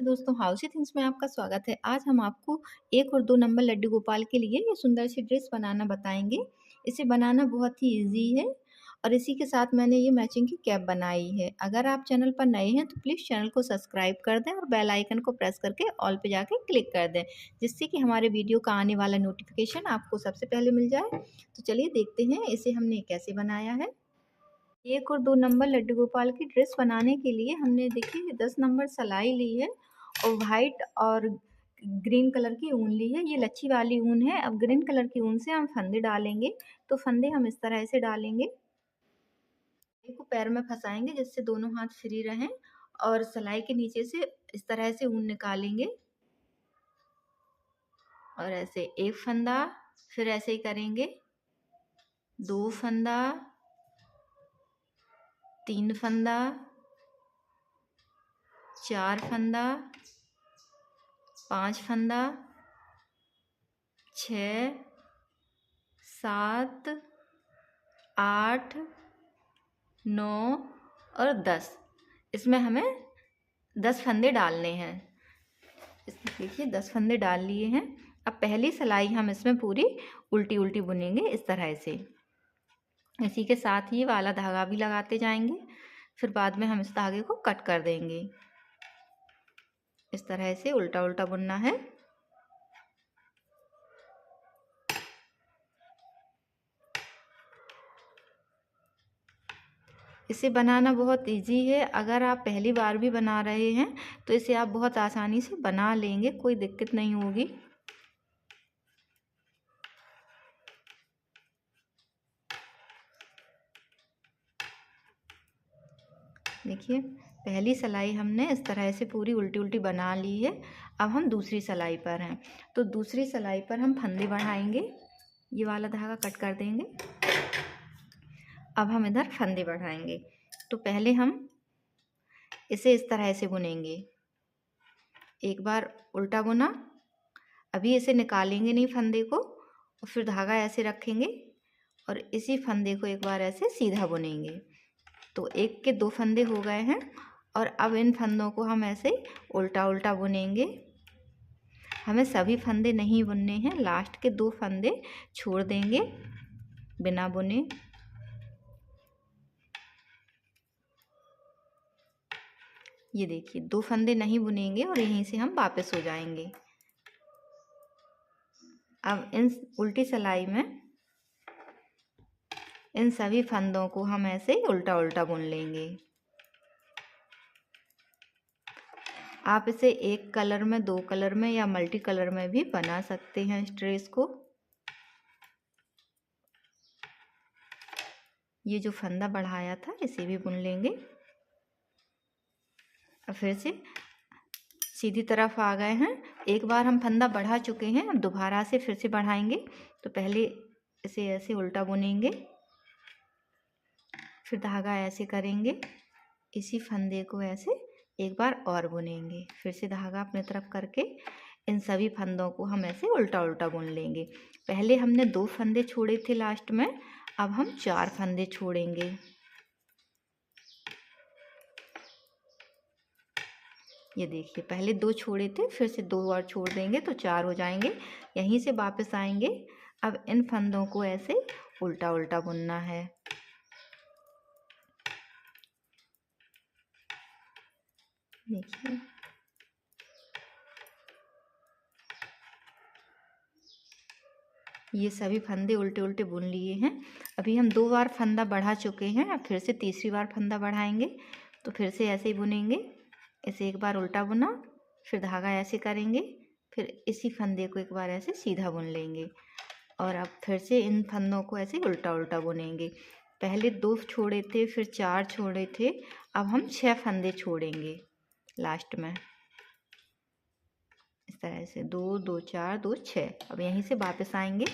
दोस्तों, हाउसी थिंग्स में आपका स्वागत है। आज हम आपको 1 और 2 नंबर लड्डू गोपाल के लिए ये सुंदर सी ड्रेस बनाना बताएँगे। इसे बनाना बहुत ही ईज़ी है और इसी के साथ मैंने ये मैचिंग की कैप बनाई है। अगर आप चैनल पर नए हैं तो प्लीज़ चैनल को सब्सक्राइब कर दें और बेल आइकन को प्रेस करके ऑल पे जाके क्लिक कर दें, जिससे कि हमारे वीडियो का आने वाला नोटिफ़िकेशन आपको सबसे पहले मिल जाए। तो चलिए देखते हैं इसे हमने कैसे बनाया है। 1 और 2 नंबर लड्डू गोपाल की ड्रेस बनाने के लिए हमने देखिए 10 नंबर सिलाई ली है और वाइट और ग्रीन कलर की ऊन ली है। ये लच्छी वाली ऊन है। अब ग्रीन कलर की ऊन से हम फंदे डालेंगे, तो फंदे हम इस तरह से डालेंगे। को पैर में फंसाएंगे जिससे दोनों हाथ फ्री रहें और सिलाई के नीचे से इस तरह से ऊन निकालेंगे और ऐसे एक फंदा, फिर ऐसे ही करेंगे 2 फंदा, 3 फंदा, 4 फंदा, 5 फंदा, 6, 7, 8, 9 और 10। इसमें हमें 10 फंदे डालने हैं। इसमें देखिए 10 फंदे डाल लिए हैं। अब पहली सिलाई हम इसमें पूरी उल्टी उल्टी बुनेंगे इस तरह से। इसी के साथ ही वाला धागा भी लगाते जाएंगे, फिर बाद में हम इस धागे को कट कर देंगे। इस तरह से उल्टा उल्टा बुनना है। इसे बनाना बहुत इजी है। अगर आप पहली बार भी बना रहे हैं तो इसे आप बहुत आसानी से बना लेंगे, कोई दिक्कत नहीं होगी। देखिए पहली सिलाई हमने इस तरह से पूरी उल्टी उल्टी बना ली है। अब हम दूसरी सिलाई पर हैं, तो दूसरी सिलाई पर हम फंदे बढ़ाएंगे। ये वाला धागा कट कर देंगे। अब हम इधर फंदे बढ़ाएंगे। तो पहले हम इसे इस तरह से बुनेंगे। एक बार उल्टा बुना, अभी इसे निकालेंगे नहीं फंदे को, और फिर धागा ऐसे रखेंगे और इसी फंदे को एक बार ऐसे सीधा बुनेंगे। तो एक के 2 फंदे हो गए हैं और अब इन फंदों को हम ऐसे उल्टा उल्टा बुनेंगे। हमें सभी फंदे नहीं बुनने हैं, लास्ट के 2 फंदे छोड़ देंगे बिना बुने। ये देखिए 2 फंदे नहीं बुनेंगे और यहीं से हम वापस हो जाएंगे। अब इन उल्टी सिलाई में इन सभी फंदों को हम ऐसे उल्टा उल्टा बुन लेंगे। आप इसे एक कलर में, 2 कलर में या मल्टी कलर में भी बना सकते हैं इस ड्रेस को। ये जो फंदा बढ़ाया था इसे भी बुन लेंगे। अब फिर से सीधी तरफ आ गए हैं। एक बार हम फंदा बढ़ा चुके हैं, अब दोबारा से फिर से बढ़ाएंगे। तो पहले इसे ऐसे उल्टा बुनेंगे, फिर धागा ऐसे करेंगे, इसी फंदे को ऐसे एक बार और बुनेंगे, फिर से धागा अपने तरफ करके इन सभी फंदों को हम ऐसे उल्टा उल्टा बुन लेंगे। पहले हमने 2 फंदे छोड़े थे लास्ट में, अब हम 4 फंदे छोड़ेंगे। ये देखिए पहले 2 छोड़े थे, फिर से 2 और छोड़ देंगे तो 4 हो जाएंगे। यहीं से वापस आएंगे। अब इन फंदों को ऐसे उल्टा उल्टा बुनना है। देखिए ये सभी फंदे उल्टे उल्टे बुन लिए हैं। अभी हम 2 बार फंदा बढ़ा चुके हैं, अब फिर से तीसरी बार फंदा बढ़ाएंगे। तो फिर से ऐसे ही बुनेंगे। इसे एक बार उल्टा बुना, फिर धागा ऐसे करेंगे, फिर इसी फंदे को एक बार ऐसे सीधा बुन लेंगे और अब फिर से इन फंदों को ऐसे उल्टा उल्टा बुनेंगे। पहले 2 छोड़े थे, फिर 4 छोड़े थे, अब हम 6 फंदे छोड़ेंगे लास्ट में। इस तरह से 2 2 4 2 6। अब यहीं से वापस आएंगे।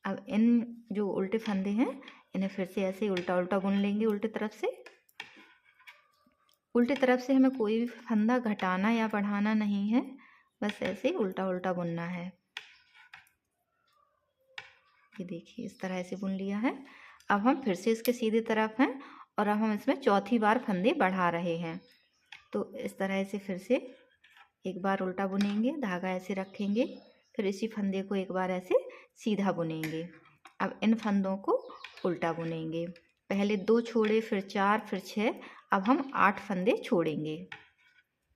अब इन जो उल्टे फंदे हैं इन्हें फिर से ऐसे उल्टा उल्टा बुन लेंगे। उल्टी तरफ से हमें कोई भी फंदा घटाना या बढ़ाना नहीं है, बस ऐसे उल्टा उल्टा बुनना है। ये देखिए इस तरह से बुन लिया है। अब हम फिर से इसके सीधी तरफ हैं और अब हम इसमें चौथी बार फंदे बढ़ा रहे हैं। तो इस तरह से फिर से एक बार उल्टा बुनेंगे, धागा ऐसे रखेंगे, फिर इसी फंदे को एक बार ऐसे सीधा बुनेंगे। अब इन फंदों को उल्टा बुनेंगे। पहले 2 छोड़े, फिर 4, फिर 6, अब हम 8 फंदे छोड़ेंगे।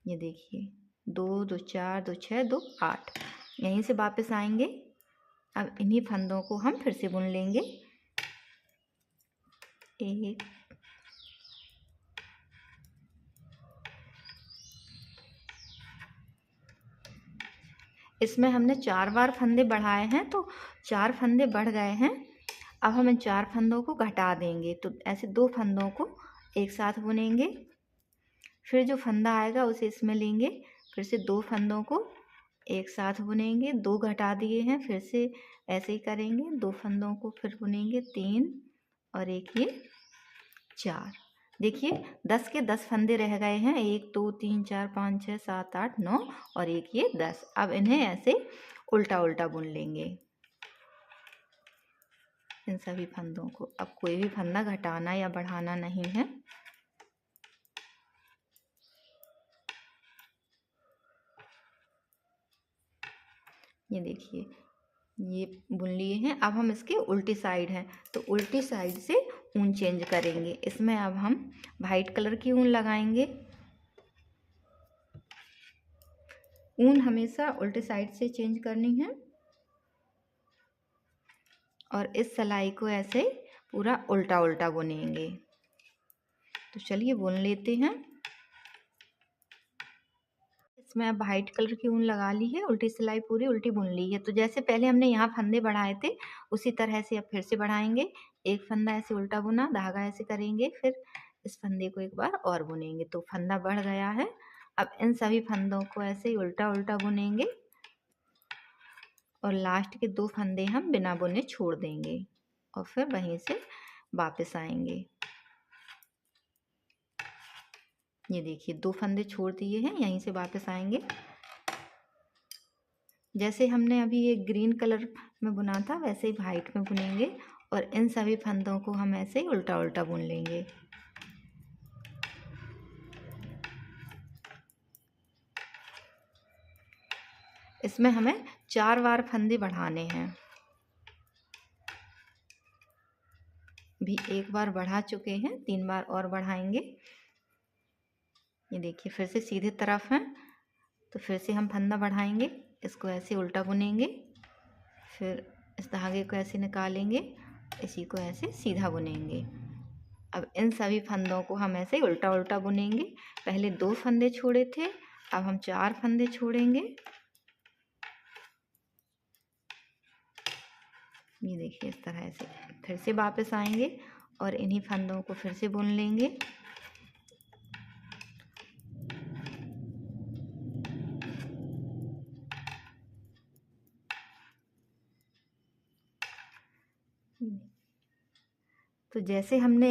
ये देखिए 2 2 4 2 6 2 8। यहीं से वापस आएंगे। अब इन्हीं फंदों को हम फिर से बुन लेंगे। एक, इसमें हमने 4 बार फंदे बढ़ाए हैं, तो 4 फंदे बढ़ गए हैं। अब हम इन 4 फंदों को घटा देंगे, तो ऐसे 2 फंदों को एक साथ बुनेंगे। फिर जो फंदा आएगा उसे इसमें लेंगे, फिर से 2 फंदों को एक साथ बुनेंगे। 2 घटा दिए हैं, फिर से ऐसे ही करेंगे। 2 फंदों को फिर बुनेंगे, 3 और एक ये 4। देखिए 10 के 10 फंदे रह गए हैं। 1 2 3 4 5 6 7 8 9 और एक ये 10। अब इन्हें ऐसे उल्टा उल्टा बुन लेंगे, इन सभी फंदों को। अब कोई भी फंदा घटाना या बढ़ाना नहीं है। ये देखिए ये बुन लिए हैं। अब हम इसके उल्टी साइड हैं, तो उल्टी साइड से ऊन चेंज करेंगे। इसमें अब हम वाइट कलर की ऊन लगाएंगे। ऊन हमेशा उल्टी साइड से चेंज करनी है और इस सिलाई को ऐसे पूरा उल्टा उल्टा बुनेंगे। तो चलिए बुन लेते हैं। इसमें अब वाइट कलर की ऊन लगा ली है, उल्टी सिलाई पूरी उल्टी बुन ली है। तो जैसे पहले हमने यहाँ फंदे बढ़ाए थे उसी तरह से अब फिर से बढ़ाएंगे। एक फंदा ऐसे उल्टा बुना, धागा ऐसे करेंगे, फिर इस फंदे को एक बार और बुनेंगे, तो फंदा बढ़ गया है। अब इन सभी फंदों को ऐसे ही उल्टा उल्टा बुनेंगे और लास्ट के 2 फंदे हम बिना बुने छोड़ देंगे और फिर वहीं से वापस आएंगे। ये देखिए 2 फंदे छोड़ दिए हैं, यहीं से वापस आएंगे। जैसे हमने अभी ये ग्रीन कलर में बुना था वैसे ही वाइट में बुनेंगे और इन सभी फंदों को हम ऐसे ही उल्टा उल्टा बुन लेंगे। इसमें हमें 4 बार फंदे बढ़ाने हैं। भी एक बार बढ़ा चुके हैं, 3 बार और बढ़ाएंगे। ये देखिए फिर से सीधे तरफ है, तो फिर से हम फंदा बढ़ाएंगे, इसको ऐसे उल्टा बुनेंगे, फिर इस धागे को ऐसे निकालेंगे, इसी को ऐसे सीधा बुनेंगे। अब इन सभी फंदों को हम ऐसे उल्टा उल्टा बुनेंगे। पहले 2 फंदे छोड़े थे, अब हम 4 फंदे छोड़ेंगे। ये देखिए इस तरह से फिर से वापस आएंगे और इन्हीं फंदों को फिर से बुन लेंगे। तो जैसे हमने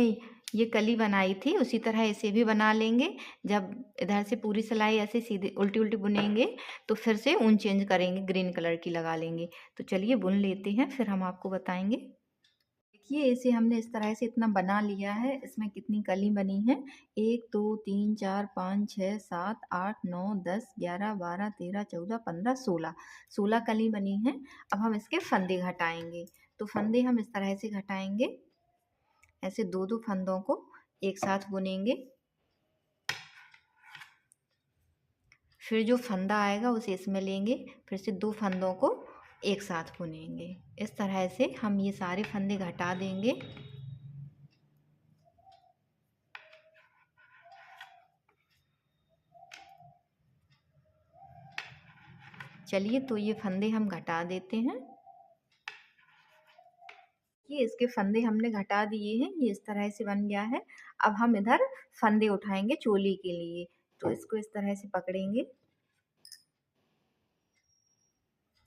ये कली बनाई थी उसी तरह इसे भी बना लेंगे। जब इधर से पूरी सिलाई ऐसे सीधे उल्टी उल्टी बुनेंगे तो फिर से ऊन चेंज करेंगे, ग्रीन कलर की लगा लेंगे। तो चलिए बुन लेते हैं, फिर हम आपको बताएंगे। देखिए इसे हमने इस तरह से इतना बना लिया है। इसमें कितनी कली बनी है, 1 2 3 4 5 6 7 8 9 10 11 12 13 14 15 16 कली बनी है। अब हम इसके फंदे घटाएंगे। तो फंदे हम इस तरह से घटाएंगे, ऐसे 2 फंदों को एक साथ बुनेंगे। फिर जो फंदा आएगा उसे इसमें लेंगे, फिर से 2 फंदों को एक साथ बुनेंगे। इस तरह से हम ये सारे फंदे घटा देंगे। चलिए तो ये फंदे हम घटा देते हैं। ये इसके फंदे हमने घटा दिए हैं, ये इस तरह से बन गया है। अब हम इधर फंदे उठाएंगे चोली के लिए। तो इसको इस तरह से पकड़ेंगे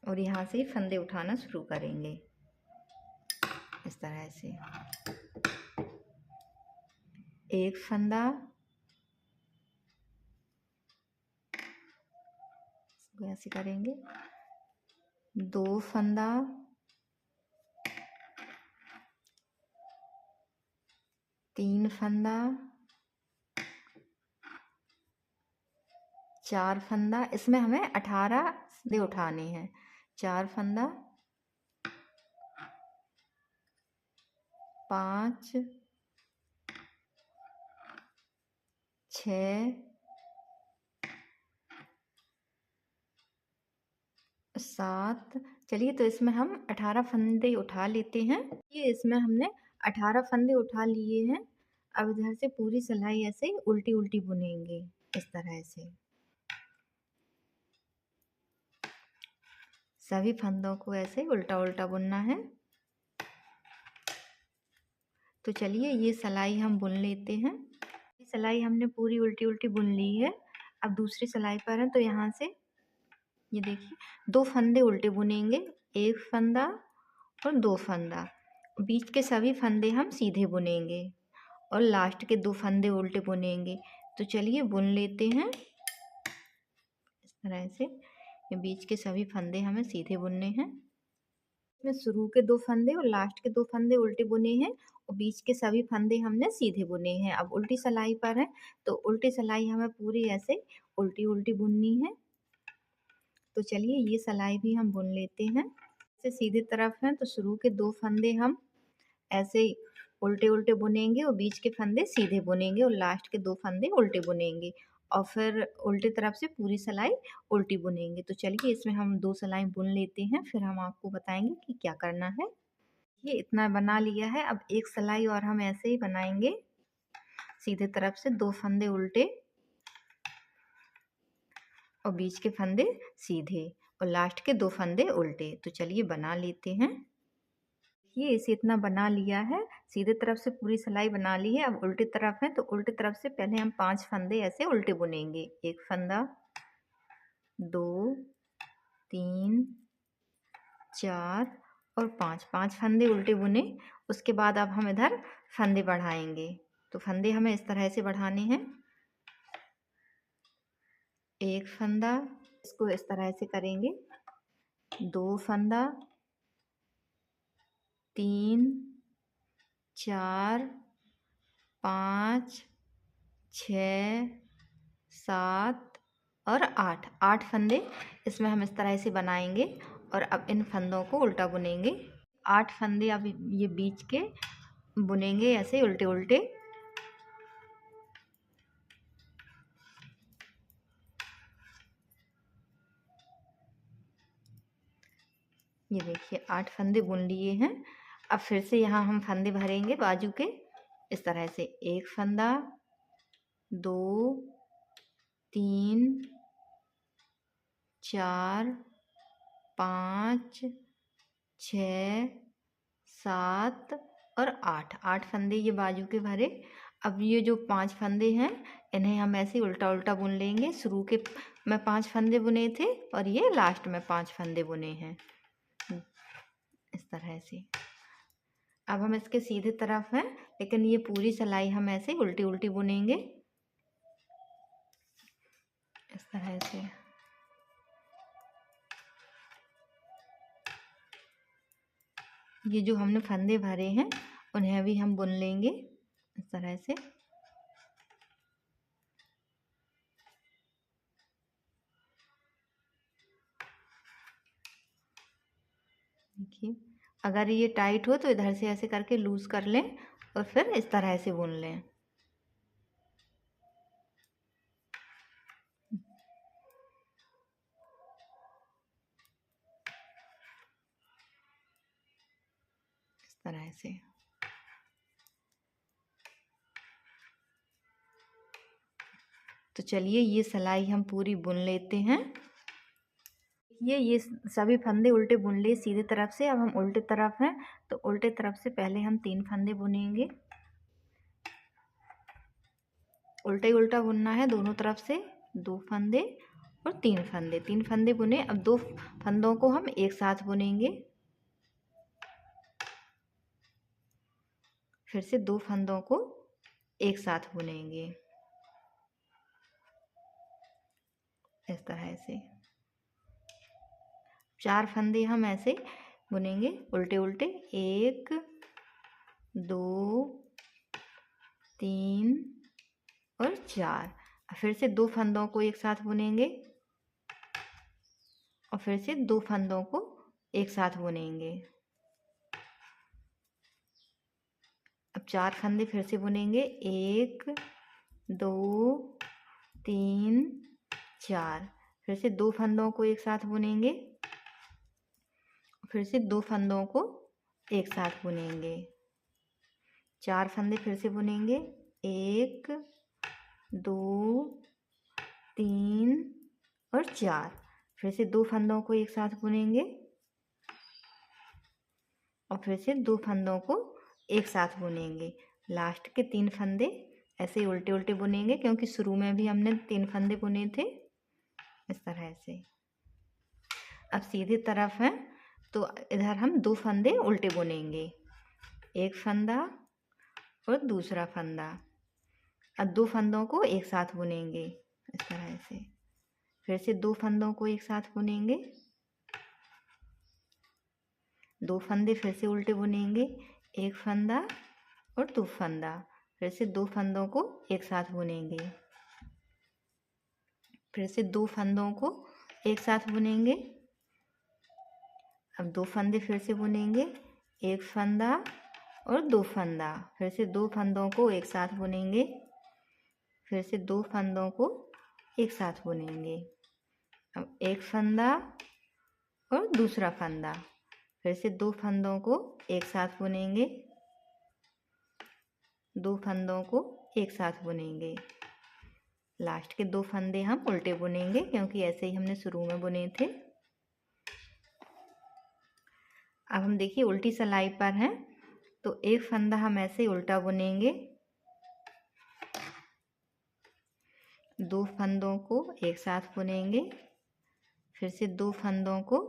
और यहाँ से फंदे उठाना शुरू करेंगे, इस तरह से। एक फंदा, इसको ऐसे करेंगे, 2 फंदा, 3 फंदा, 4 फंदा, इसमें हमें 18 फंदे उठाने हैं। 4 फंदा, 5, 6, 7। चलिए, तो इसमें हम 18 फंदे उठा लेते हैं। ये इसमें हमने 18 फंदे उठा लिए हैं। अब इधर से पूरी सिलाई ऐसे उल्टी उल्टी बुनेंगे, इस तरह से सभी फंदों को ऐसे उल्टा उल्टा बुनना है। तो चलिए, ये सिलाई हम बुन लेते हैं। ये सिलाई हमने पूरी उल्टी उल्टी बुन ली है। अब दूसरी सिलाई पर है, तो यहाँ से ये देखिए 2 फंदे उल्टे बुनेंगे, 1 फंदा और 2 फंदा। बीच के सभी फंदे हम सीधे बुनेंगे और लास्ट के 2 फंदे उल्टे बुनेंगे। तो चलिए, बुन लेते हैं इस तरह से। ये बीच के सभी फंदे हमें सीधे बुनने हैं। इसमें शुरू के 2 फंदे और लास्ट के 2 फंदे उल्टे बुने हैं और बीच के सभी फंदे हमने सीधे बुने हैं। अब उल्टी सिलाई पर है, तो उल्टी सिलाई हमें पूरी ऐसे उल्टी उल्टी बुननी है। तो चलिए, ये सिलाई भी हम बुन लेते हैं। जैसे सीधी तरफ है, तो शुरू के 2 फंदे हम ऐसे उल्टे उल्टे बुनेंगे और बीच के फंदे सीधे बुनेंगे और लास्ट के 2 फंदे उल्टे बुनेंगे और फिर उल्टी तरफ से पूरी सिलाई उल्टी बुनेंगे। तो चलिए, इसमें हम 2 सिलाई बुन लेते हैं, फिर हम आपको बताएंगे कि क्या करना है। ये इतना बना लिया है। अब एक सिलाई और हम ऐसे ही बनाएंगे, सीधे तरफ से 2 फंदे उल्टे और बीच के फंदे सीधे और लास्ट के 2 फंदे उल्टे। तो चलिए, बना लेते हैं। ये इसे इतना बना लिया है, सीधे तरफ से पूरी सिलाई बना ली है। अब उल्टी तरफ है, तो उल्टी तरफ से पहले हम 5 फंदे ऐसे उल्टे बुनेंगे। 1 फंदा, 2, 3, 4 और 5 फंदे उल्टे बुने। उसके बाद अब हम इधर फंदे बढ़ाएंगे। तो फंदे हमें इस तरह से बढ़ाने हैं। 1 फंदा, इसको इस तरह से करेंगे। 2 फंदा, 3, 4, 5, 6, 7 और 8 फंदे इसमें हम इस तरह से बनाएंगे और अब इन फंदों को उल्टा बुनेंगे। 8 फंदे अब ये बीच के बुनेंगे ऐसे उल्टे उल्टे। ये देखिए 8 फंदे बुन लिए हैं। अब फिर से यहाँ हम फंदे भरेंगे बाजू के इस तरह से। 1 फंदा, 2, 3, 4, 5, 6, 7 और 8 फंदे ये बाजू के भरे। अब ये जो 5 फंदे हैं, इन्हें हम ऐसे उल्टा उल्टा बुन लेंगे। शुरू के में 5 फंदे बुने थे और ये लास्ट में 5 फंदे बुने हैं, इस तरह से। अब हम इसके सीधे तरफ हैं, लेकिन ये पूरी सिलाई हम ऐसे उल्टी उल्टी बुनेंगे, इस तरह से। ये जो हमने फंदे भरे हैं, उन्हें भी हम बुन लेंगे इस तरह से। देखिए, अगर ये टाइट हो तो इधर से ऐसे करके लूज कर लें और फिर इस तरह से बुन लें। इस तरह से। तो चलिए, ये सिलाई हम पूरी बुन लेते हैं। ये सभी फंदे उल्टे बुन लिए सीधे तरफ से। अब हम उल्टे तरफ हैं, तो उल्टे तरफ से पहले हम 3 फंदे बुनेंगे। उल्टा ही उल्टा बुनना है दोनों तरफ से। 2 फंदे और 3 फंदे, 3 फंदे बुने। अब 2 फंदों को हम एक साथ बुनेंगे। फिर से 2 फंदों को एक साथ बुनेंगे, इस तरह से। 4 फंदे हम ऐसे बुनेंगे उल्टे उल्टे। 1, 2, 3 और 4। फिर से 2 फंदों को एक साथ बुनेंगे और फिर से 2 फंदों को एक साथ बुनेंगे। अब 4 फंदे फिर से बुनेंगे, 1 2 3 4। फिर से 2 फंदों को एक साथ बुनेंगे, फिर से 2 फंदों को एक साथ बुनेंगे। 4 फंदे फिर से बुनेंगे, 1 2 3 और 4। फिर से 2 फंदों को एक साथ बुनेंगे और फिर से 2 फंदों को एक साथ बुनेंगे। लास्ट के 3 फंदे ऐसे ही उल्टे उल्टे बुनेंगे, क्योंकि शुरू में भी हमने 3 फंदे बुने थे इस तरह से। अब सीधी तरफ है तो इधर हम 2 फंदे उल्टे बुनेंगे, एक फंदा और दूसरा फंदा। अब 2 फंदों को एक साथ बुनेंगे इस तरह से। फिर से 2 फंदों को एक साथ बुनेंगे, 2 फंदे फिर से उल्टे बुनेंगे, एक फंदा और 2 फंदा। फिर से 2 फंदों को एक साथ बुनेंगे, फिर से 2 फंदों को एक साथ बुनेंगे। अब 2 फंदे फिर से बुनेंगे, एक फंदा और 2 फंदा। फिर से 2 फंदों को एक साथ बुनेंगे, फिर से 2 फंदों को एक साथ बुनेंगे। अब एक फंदा और दूसरा फंदा। फिर से 2 फंदों को एक साथ बुनेंगे, 2 फंदों को एक साथ बुनेंगे। लास्ट के 2 फंदे हम उल्टे बुनेंगे, क्योंकि ऐसे ही हमने शुरू में बुने थे। अब हम देखिए उल्टी सिलाई पर हैं तो एक फंदा हम ऐसे ही उल्टा बुनेंगे, 2 फंदों को एक साथ बुनेंगे, फिर से 2 फंदों को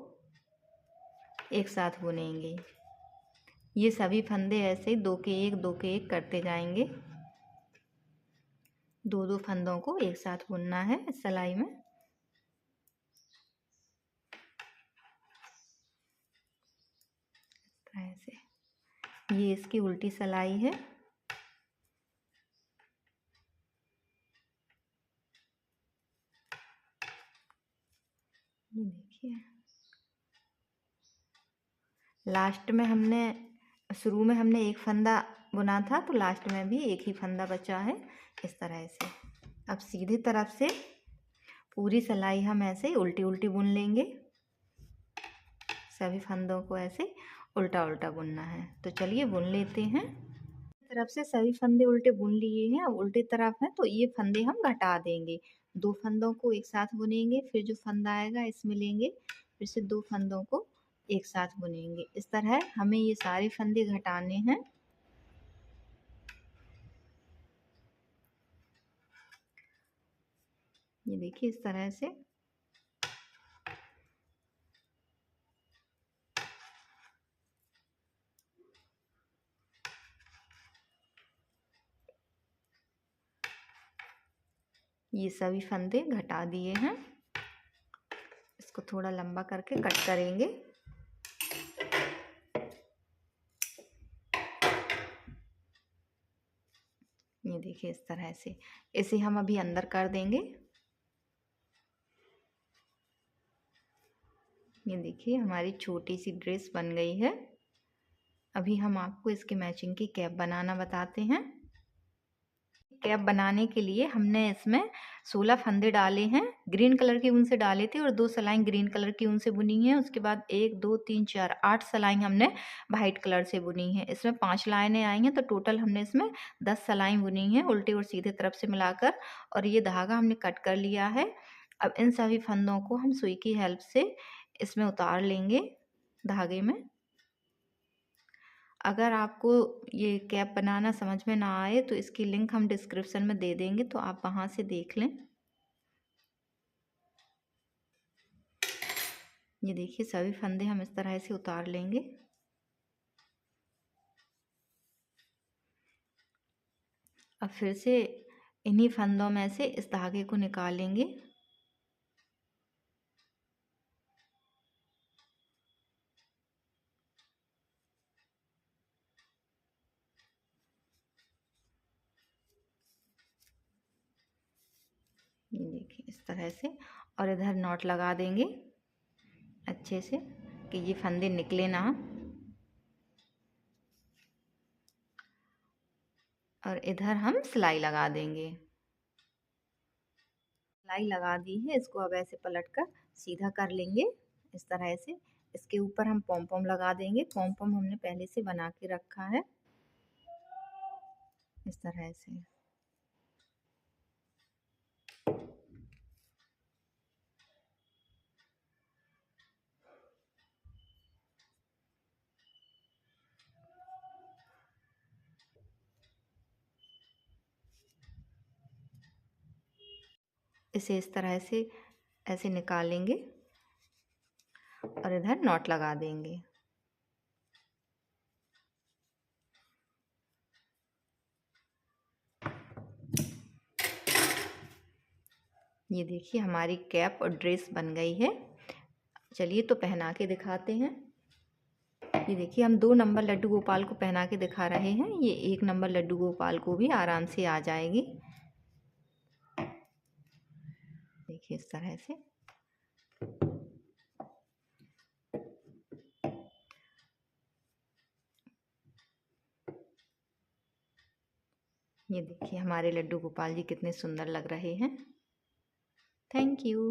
एक साथ बुनेंगे। ये सभी फंदे ऐसे ही 2 के 1 2 के 1 करते जाएंगे। 2 फंदों को एक साथ बुनना है इस सिलाई में। ऐसे ये इसकी उल्टी सिलाई है। ये देखिए लास्ट में हमने शुरू में हमने एक फंदा बुना था तो लास्ट में भी एक ही फंदा बचा है इस तरह से। अब सीधी तरफ से पूरी सिलाई हम ऐसे ही उल्टी उल्टी बुन लेंगे। सभी फंदों को ऐसे उल्टा उल्टा बुनना है। तो चलिए बुन लेते हैं। तरफ से सभी फंदे उल्टे बुन लिए हैं। अब उल्टी तरफ है तो ये फंदे हम घटा देंगे। 2 फंदों को एक साथ बुनेंगे, फिर जो फंदा आएगा इसमें लेंगे, फिर से 2 फंदों को एक साथ बुनेंगे। इस तरह हमें ये सारे फंदे घटाने हैं। ये देखिए इस तरह से। ये सभी फंदे घटा दिए हैं। इसको थोड़ा लंबा करके कट करेंगे। ये देखिए इस तरह से इसे हम अभी अंदर कर देंगे। ये देखिए हमारी छोटी सी ड्रेस बन गई है। अभी हम आपको इसके मैचिंग की कैप बनाना बताते हैं। कैप बनाने के लिए हमने इसमें 16 फंदे डाले हैं। ग्रीन कलर की ऊन से डाले थे और 2 सलाइन ग्रीन कलर की ऊन से बुनी है। उसके बाद 1 2 3 4 8 सलाइन हमने वाइट कलर से बुनी है। इसमें 5 लाइनें आई हैं तो टोटल हमने इसमें 10 सलाइन बुनी है उल्टे और सीधे तरफ से मिलाकर। और ये धागा हमने कट कर लिया है। अब इन सभी फंदों को हम सुई की हेल्प से इसमें उतार लेंगे धागे में। अगर आपको ये कैप बनाना समझ में ना आए तो इसकी लिंक हम डिस्क्रिप्शन में दे देंगे, तो आप वहाँ से देख लें। ये देखिए सभी फंदे हम इस तरह से उतार लेंगे। अब फिर से इन्हीं फंदों में से इस धागे को निकालेंगे। ये देखिए इस तरह से, और इधर नॉट लगा देंगे अच्छे से कि ये फंदे निकले ना। और इधर हम सिलाई लगा देंगे। सिलाई लगा दी है, इसको अब ऐसे पलट कर सीधा कर लेंगे इस तरह से। इसके ऊपर हम पॉम पॉम लगा देंगे। पॉम पॉम हमने पहले से बना के रखा है इस तरह से। इसे इस तरह से ऐसे निकालेंगे और इधर नॉट लगा देंगे। ये देखिए हमारी कैप और ड्रेस बन गई है। चलिए तो पहना के दिखाते हैं। ये देखिए हम 2 नंबर लड्डू गोपाल को पहना के दिखा रहे हैं। ये 1 नंबर लड्डू गोपाल को भी आराम से आ जाएगी। देखिए इस तरह से। ये देखिए हमारे लड्डू गोपाल जी कितने सुंदर लग रहे हैं। Thank you.